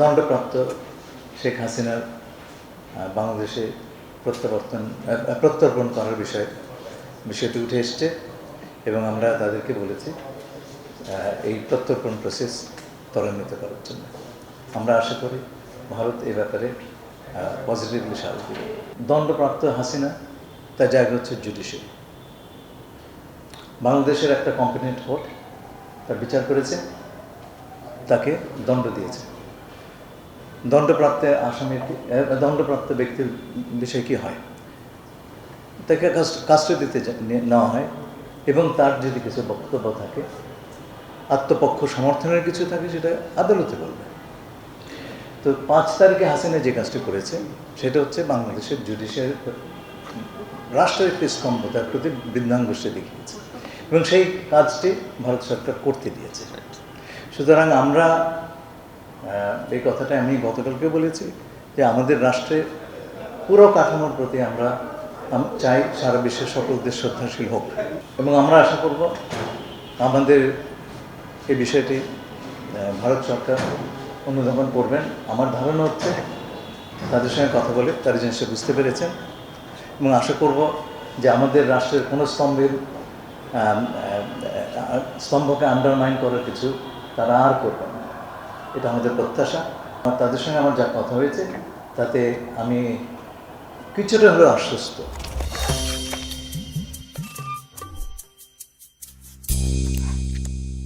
দণ্ডপ্রাপ্ত শেখ হাসিনার বাংলাদেশে প্রত্যর্পণ করার বিষয়টি উঠে এসছে এবং আমরা তাদেরকে বলেছি এই প্রত্যর্পণ প্রসেস ত্বরান্বিত করার জন্য। আমরা আশা করি ভারত এ ব্যাপারে পজিটিভলি সাড়া দেবে। দণ্ডপ্রাপ্ত হাসিনা তার জায়গা হচ্ছে জুডিশিয়ারি। বাংলাদেশের একটা কম্পিটেন্ট কোর্ট তার বিচার করেছে, তাকে দণ্ড দিয়েছে। দণ্ডপ্রাপ্ত ব্যক্তির বিষয়ে কী হয়, তাকে কাস্টডিতে নেওয়া হয় এবং তার যদি কিছু বক্তব্য থাকে, আত্মপক্ষ সমর্থনের কিছু থাকে, সেটা আদালতে বলবে। তো 5 তারিখে হাসিনা যে কাজটি করেছে সেটা হচ্ছে বাংলাদেশের জুডিশিয়ারি রাষ্ট্রের একটি স্তম্ভতার প্রতি বৃদ্ধাঙ্গুষ্ঠে দেখিয়েছে এবং সেই কাজটি ভারত সরকার করতে দিয়েছে। সুতরাং আমরা এই কথাটা আমি গতকালকে বলেছি যে আমাদের রাষ্ট্রের পুরো কাঠামোর প্রতি আমরা চাই সারা বিশ্বের সকল দেশ শ্রদ্ধাশীল হোক এবং আমরা আশা করব আমাদের এই বিষয়টি ভারত সরকার অনুধাবন করবেন। আমার ধারণা হচ্ছে তাদের সঙ্গে কথা বলে তারা জিনিসটা বুঝতে পেরেছেন এবং আশা করব যে আমাদের রাষ্ট্রের কোনো স্তম্ভকে আন্ডারমাইন করার কিছু তারা আর করবেন না, এটা আমাদের প্রত্যাশা। তাদের সঙ্গে আমার যা কথা হয়েছে তাতে আমি কিছুটা হলেও আশ্বস্ত।